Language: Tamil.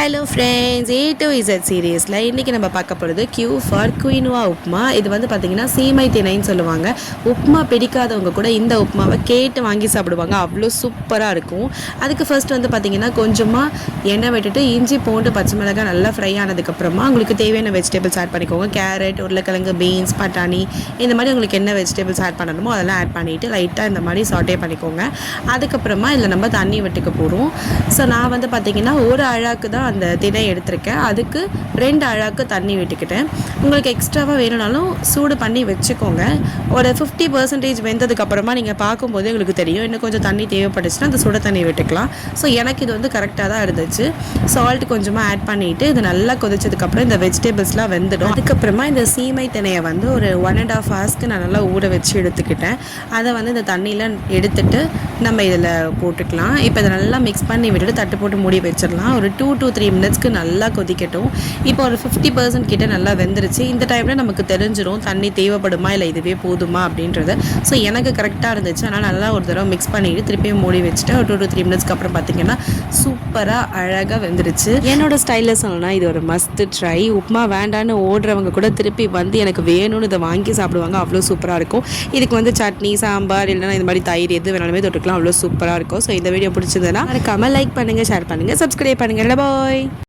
Hello friends, A to Z சீரியஸில் இன்றைக்கி நம்ம பார்க்க போகிறது Q ஃபார் குயினுவா உப்புமா. இது வந்து பார்த்திங்கன்னா சீமை திணைன்னு சொல்லுவாங்க. உப்புமா பிடிக்காதவங்க கூட இந்த உப்புமாவை கேட்டு வாங்கி சாப்பிடுவாங்க. அவ்வளோ சூப்பராக இருக்கும். அதுக்கு ஃபர்ஸ்ட் வந்து பார்த்திங்கன்னா கொஞ்சமாக எண்ணெய் விட்டுட்டு இஞ்சி பூண்டு பச்சை மிளகாய் நல்லா ஃப்ரை ஆனதுக்கப்புறமா உங்களுக்கு தேவையான வெஜிடபிள்ஸ் ஆட் பண்ணிக்கோங்க. கேரட், உருளைக்கிழங்கு, பீன்ஸ், பட்டாணி, இந்த மாதிரி உங்களுக்கு என்ன வெஜிடபிள்ஸ் ஆட் பண்ணணுமோ அதெல்லாம் ஆட் பண்ணிவிட்டு லைட்டாக இந்த மாதிரி சாட்டே பண்ணிக்கோங்க. அதுக்கப்புறமா இதில் நம்ம தண்ணி விட்டுக்க போகிறோம். ஸோ நான் வந்து பார்த்திங்கன்னா ஒரு அழாக்கு தான் அந்த திணை எடுத்திருக்கேன். அதுக்கு 2 அழாக்கு தண்ணி விட்டுக்கிட்டேன். உங்களுக்கு எக்ஸ்ட்ராவாக வேணும்னாலும் சூடு பண்ணி வச்சுக்கோங்க. ஒரு 50% வெந்ததுக்கப்புறமா நீங்கள் பார்க்கும்போது உங்களுக்கு தெரியும் இன்னும் கொஞ்சம் தண்ணி தேவைப்பட்டுச்சுன்னா அந்த சுட தண்ணி விட்டுக்கலாம். ஸோ எனக்கு இது வந்து கரெக்டாக தான் இருந்துச்சு. சால்ட் கொஞ்சமாக ஆட் பண்ணிவிட்டு இது நல்லா கொதிச்சதுக்கப்புறம் இந்த வெஜிடபிள்ஸ்லாம் வெந்துடும். அதுக்கப்புறமா இந்த சீமை திணையை வந்து ஒரு 1.5 ஹவர்ஸ்க்கு நான் நல்லா ஊற வச்சு எடுத்துக்கிட்டேன். அதை வந்து இந்த தண்ணியில் எடுத்துட்டு நம்ம இதில் போட்டுக்கலாம். இப்போ இதை நல்லா மிக்ஸ் பண்ணி விட்டுட்டு தட்டு போட்டு மூடி வச்சிடலாம். ஒரு 2 to 3 மினிட்ஸ்க்கு நல்லா கொதிக்கட்டும். இப்போ ஒரு 50% கிட்ட நல்லா வெந்துருச்சு. இந்த டைமில் நமக்கு தெரிஞ்சிடும் தண்ணி தேவைப்படுமா இல்லை இதுவே போதுமா அப்படின்றது. ஸோ எனக்கு கரெக்டாக இருந்துச்சு. ஆனால் நல்லா ஒரு தடவை மிக்ஸ் பண்ணிவிட்டு திருப்பியும் மூடி வச்சுட்டு ஒரு 2 to 3 மினிட்ஸ்க்கு அப்புறம் பார்த்திங்கன்னா சூப்பராக அழகாக வெந்துருச்சு. என்னோட ஸ்டைலில் சொல்லணும்னா இது ஒரு மஸ்ட் ட்ரை. உப்புமா வேண்டான்னு ஓடுறவங்க கூட திருப்பி வந்து எனக்கு வேணும்னு இதை வாங்கி சாப்பிடுவாங்க. அவ்வளோ சூப்பராக இருக்கும். இதுக்கு வந்து சட்னி, சாம்பார் இல்லைனா இந்த மாதிரி தயிர் எது வேணாலுமே தொட்டுக்கலாம். அவ்வளோ சூப்பராக இருக்கும். ஸோ இந்த வீடியோ பிடிச்சதுன்னா மறக்காமல் லைக் பண்ணுங்கள், ஷேர் பண்ணுங்கள், சப்ஸ்கிரைப் பண்ணுங்கள். பாய்.